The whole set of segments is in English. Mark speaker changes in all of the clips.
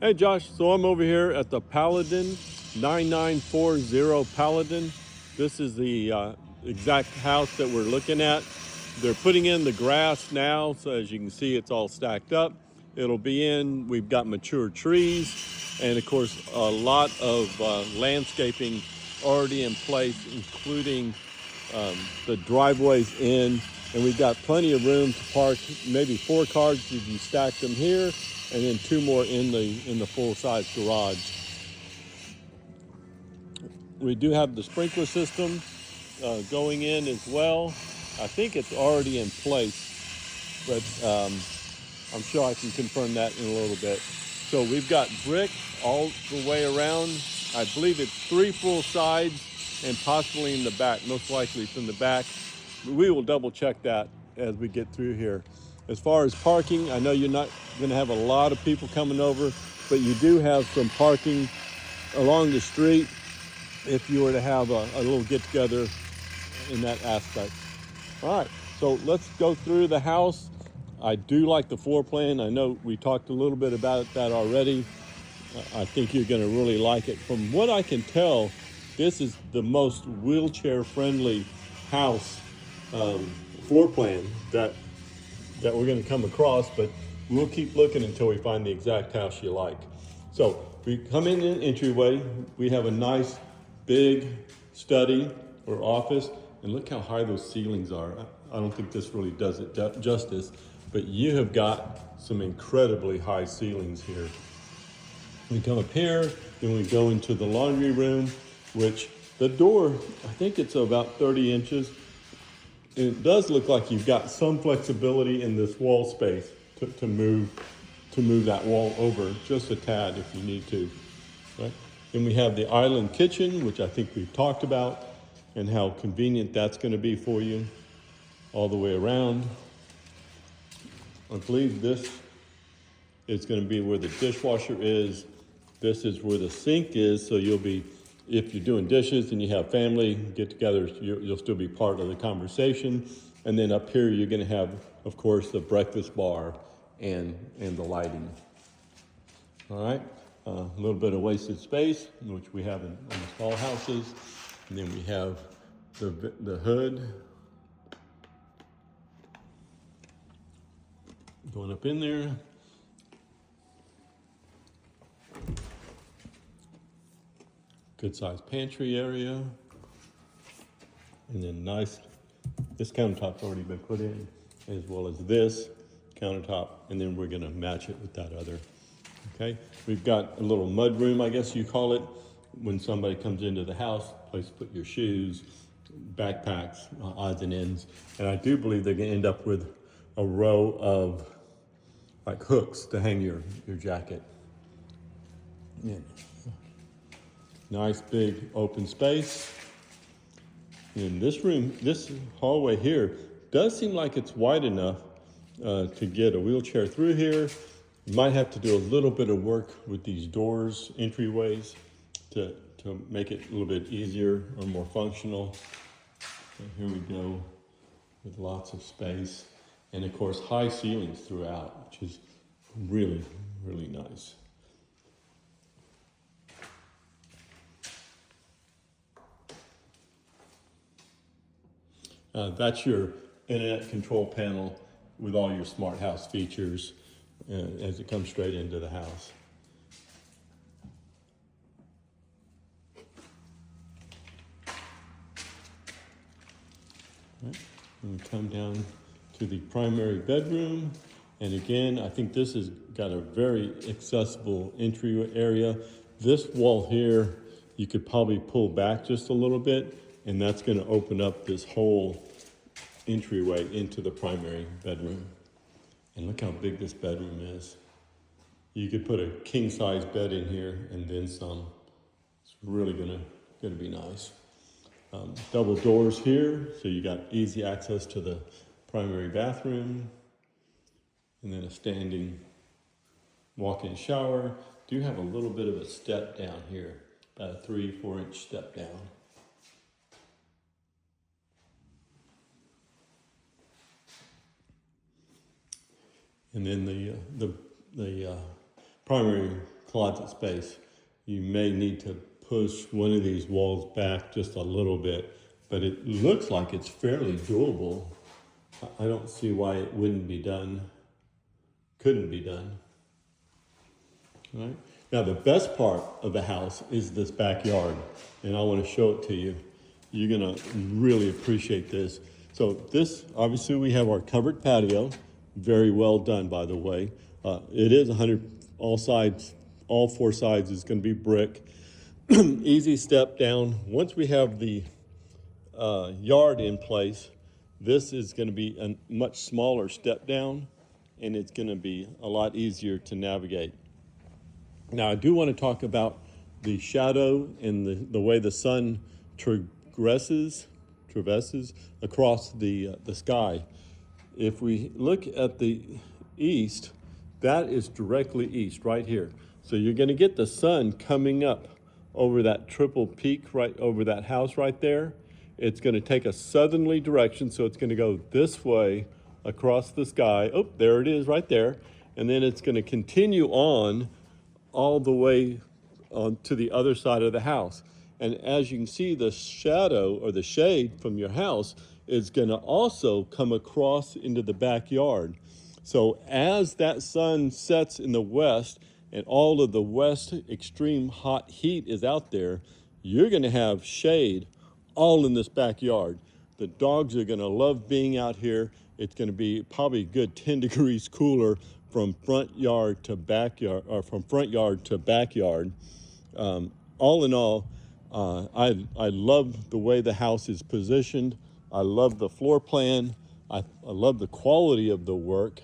Speaker 1: Hey Josh, so I'm over here at the Paladin, 9940 Paladin. This is the exact house that we're looking at. They're putting in the grass now, so as you can see, it's all stacked up. It'll be in, we've got mature trees, and of course, a lot of landscaping already in place, including the driveways in, and we've got plenty of room to park, maybe 4 cars if you stack them here, and then 2 more in the full-size garage. We do have the sprinkler system going in as well. I think it's already in place, but I'm sure I can confirm that in a little bit. So we've got brick all the way around. I believe it's 3 full sides and possibly in the back. Most likely it's in the back. We will double check that as we get through here. As far as parking, I know you're not going to have a lot of people coming over, but you do have some parking along the street if you were to have a little get-together in that aspect. All right, so let's go through the house. I do like the floor plan. I know we talked a little bit about that already. I think you're going to really like it. From what I can tell, this is the most wheelchair-friendly house floor plan that we're going to come across, but we'll keep looking until we find the exact house you like. So we come in an entryway. We have a nice big study or office, and look how high those ceilings are. I don't think this really does it justice, but you have got some incredibly high ceilings here. We come up here, then we go into the laundry room, which the door, I think it's about 30 inches. And it does look like you've got some flexibility in this wall space to move that wall over just a tad if you need to. Right? Then we have the island kitchen, which I think we've talked about, and how convenient that's going to be for you all the way around. I believe this is going to be where the dishwasher is. This is where the sink is, so you'll be, if you're doing dishes and you have family get-togethers, you'll still be part of the conversation. And then up here, you're going to have, of course, the breakfast bar and the lighting. All right, a little bit of wasted space, which we have in almost all houses. And then we have the hood going up in there. Good sized pantry area. And then nice, this countertop's already been put in, as well as this countertop, and then we're gonna match it with that other. Okay, we've got a little mud room, I guess you call it, when somebody comes into the house, place to put your shoes, backpacks, odds and ends. And I do believe they're gonna end up with a row of like hooks to hang your jacket. Yeah. Nice big open space. In this room, this hallway here does seem like it's wide enough to get a wheelchair through here. You might have to do a little bit of work with these doors, entryways, to make it a little bit easier or more functional. So here we go with lots of space. And of course, high ceilings throughout, which is really, really nice. That's your internet control panel with all your smart house features as it comes straight into the house. Right. And we come down to the primary bedroom. And again, I think this has got a very accessible entry area. This wall here, you could probably pull back just a little bit, and that's going to open up this whole entryway into the primary bedroom. And look how big this bedroom is. You could put a king-size bed in here and then some. It's really gonna be nice. Double doors here, so you got easy access to the primary bathroom, and then a standing walk-in shower. Do have a little bit of a step down here, about a 3-4 inch step down. And then the primary closet space. You may need to push one of these walls back just a little bit, but it looks like it's fairly doable. I don't see why it wouldn't be done, couldn't be done. All right. Now the best part of the house is this backyard, and I want to show it to you. You're gonna really appreciate this. So this, obviously we have our covered patio, very well done by the way. It is 100, all sides, all four sides is gonna be brick. Easy step down. Once we have the yard in place, this is gonna be a much smaller step down, and it's gonna be a lot easier to navigate. Now, I do want to talk about the shadow and the way the sun traverses across the sky. If we look at the east, that is directly east right here. So you're going to get the sun coming up over that triple peak right over that house right there. It's going to take a southerly direction, so it's going to go this way across the sky. Oh, there it is right there. And then it's going to continue on all the way to the other side of the house. And as you can see, the shadow or the shade from your house is going to also come across into the backyard. So as that sun sets in the west and all of the west extreme hot heat is out there, you're going to have shade all in this backyard. The dogs are going to love being out here. It's going to be probably a good 10 degrees cooler from front yard to backyard, or from front yard to backyard. All in all, I love the way the house is positioned. I love the floor plan. I love the quality of the work.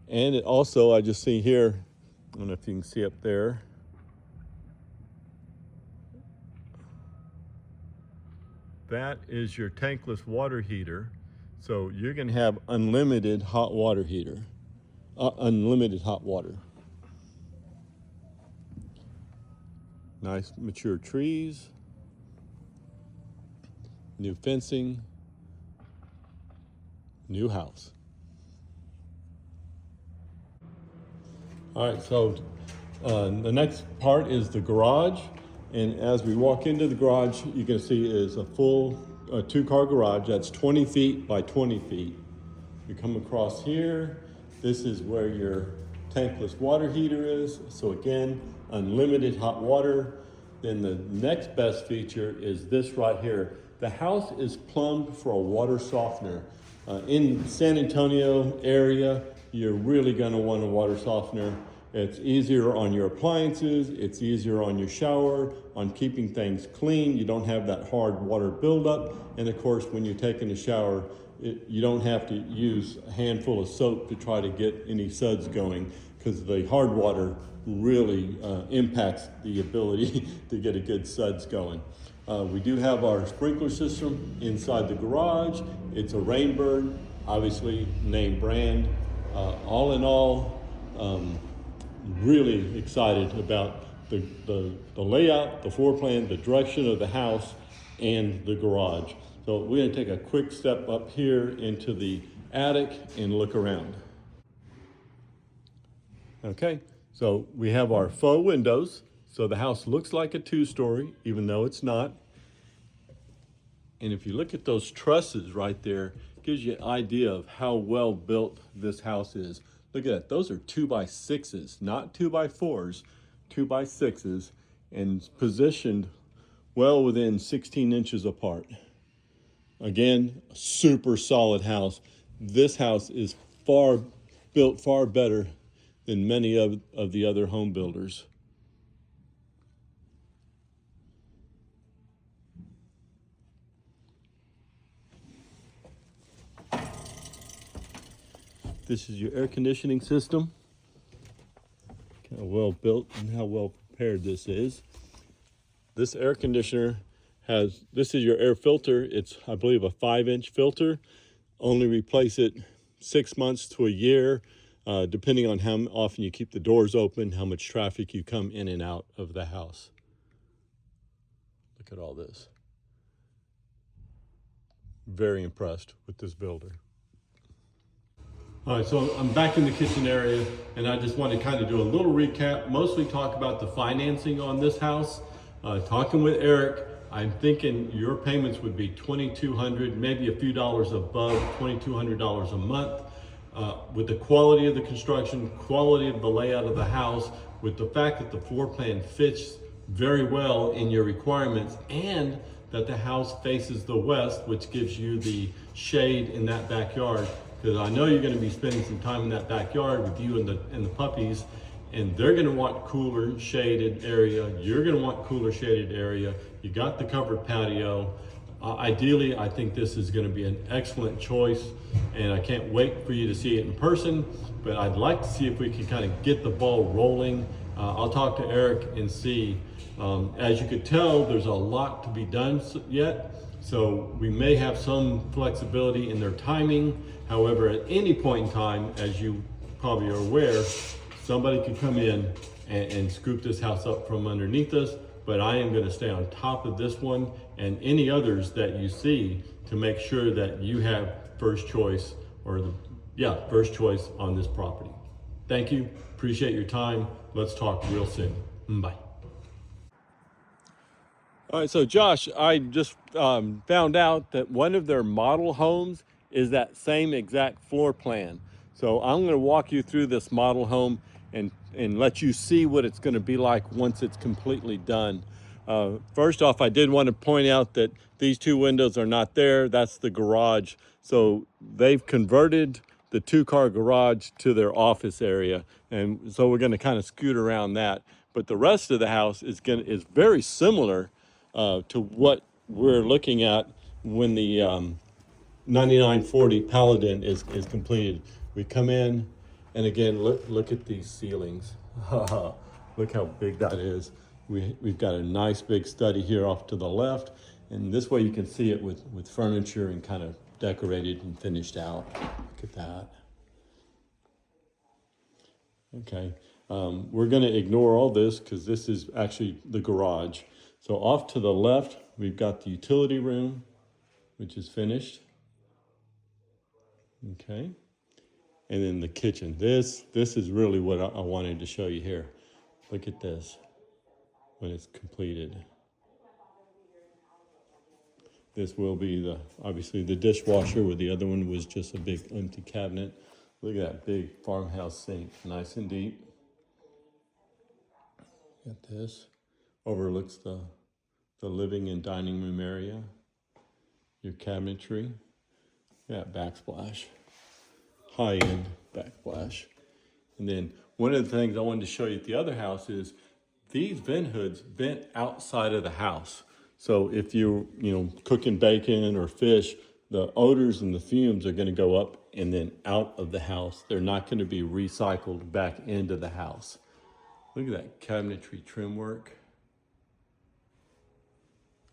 Speaker 1: And it also, I just see here, I don't know if you can see up there, that is your tankless water heater. So you're going to have unlimited hot water heater, unlimited hot water. Nice mature trees, new fencing, new house. All right, so the next part is the garage. And as we walk into the garage, you can see is a full two-car garage. That's 20 feet by 20 feet. You come across here. This is where your tankless water heater is. So again, unlimited hot water. Then the next best feature is this right here. The house is plumbed for a water softener. In San Antonio area, you're really gonna want a water softener. It's easier on your appliances, it's easier on your shower, on keeping things clean. You don't have that hard water buildup. And of course, when you're taking a shower, you don't have to use a handful of soap to try to get any suds going, because the hard water really impacts the ability to get a good suds going. We do have our sprinkler system inside the garage. It's a Rainbird, obviously name brand. All in all, really excited about the layout, the floor plan, the direction of the house, and the garage. So we're going to take a quick step up here into the attic and look around. Okay, so we have our faux windows. So the house looks like a two-story, even though it's not. And if you look at those trusses right there, it gives you an idea of how well built this house is. Look at that, those are 2x6s, not 2x4s, 2x6s, and positioned well within 16 inches apart. Again, super solid house. This house is built far better than many of the other home builders. This is your air conditioning system. How well built and how well prepared this is. This air conditioner this is your air filter. It's, I believe, a 5-inch filter. Only replace it 6 months to a year, depending on how often you keep the doors open, how much traffic you come in and out of the house. Look at all this. Very impressed with this builder. All right, so I'm back in the kitchen area, and I just want to kind of do a little recap, mostly talk about the financing on this house. Talking with Eric, I'm thinking your payments would be $2,200, maybe a few dollars above $2,200 a month. With the quality of the construction, quality of the layout of the house, with the fact that the floor plan fits very well in your requirements, and that the house faces the west, which gives you the shade in that backyard. Because I know you're going to be spending some time in that backyard with you and the puppies, and they're going to want cooler shaded area. You're going to want cooler shaded area. You got the covered patio. Ideally, I think this is going to be an excellent choice, and I can't wait for you to see it in person. But I'd like to see if we can kind of get the ball rolling. I'll talk to Eric and see. As you could tell, there's a lot to be done yet, so we may have some flexibility in their timing. However, at any point in time, as you probably are aware, somebody could come in and scoop this house up from underneath us. But I am going to stay on top of this one and any others that you see to make sure that you have first choice, first choice on this property. Thank you. Appreciate your time. Let's talk real soon. Bye. All right, so Josh, I just found out that one of their model homes is that same exact floor plan. So I'm going to walk you through this model home and let you see what it's going to be like once it's completely done. First off, I did want to point out that these two windows are not there. That's the garage. So they've converted the two-car garage to their office area, and so we're going to kind of scoot around that. But the rest of the house is very similar to what we're looking at when the 9940 Paladin is completed. We come in, and again, look at these ceilings. Look how big that is. We've got a nice big study here off to the left, and this way you can see it with furniture and kind of decorated and finished out. Look at that. Okay, we're going to ignore all this because this is actually the garage. So off to the left, we've got the utility room, which is finished. Okay, and then the kitchen. This is really what I wanted to show you here. Look at this when it's completed. This will be obviously the dishwasher, where the other one was just a big empty cabinet. Look at that big farmhouse sink, nice and deep. Got this. Overlooks the living and dining room area. Your cabinetry. Yeah, backsplash. High-end backsplash. And then one of the things I wanted to show you at the other house is these vent hoods vent outside of the house. So if you're cooking bacon or fish, the odors and the fumes are going to go up and then out of the house. They're not going to be recycled back into the house. Look at that cabinetry trim work.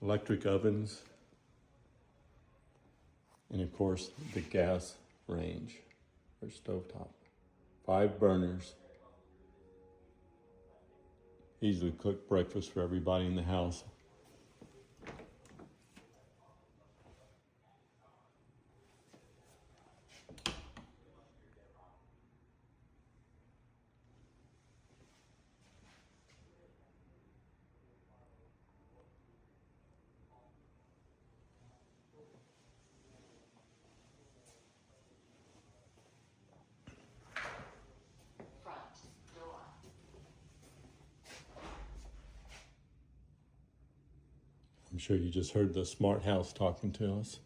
Speaker 1: Electric ovens. And of course, the gas range or stovetop. 5 burners. Easily cook breakfast for everybody in the house. I'm sure you just heard the smart house talking to us.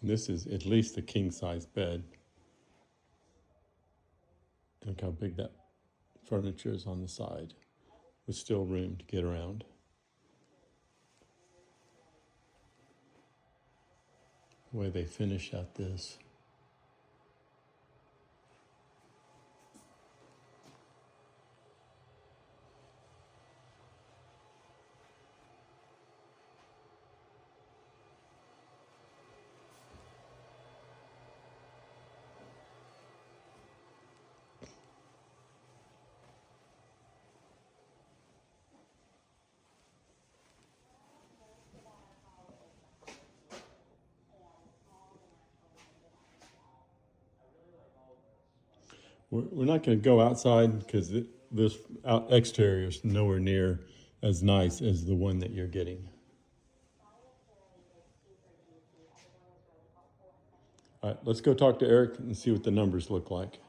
Speaker 1: This is at least a king-size bed. Look how big that furniture is on the side. with still room to get around. The way they finish out this. We're not going to go outside because this exterior is nowhere near as nice as the one that you're getting. All right, let's go talk to Eric and see what the numbers look like.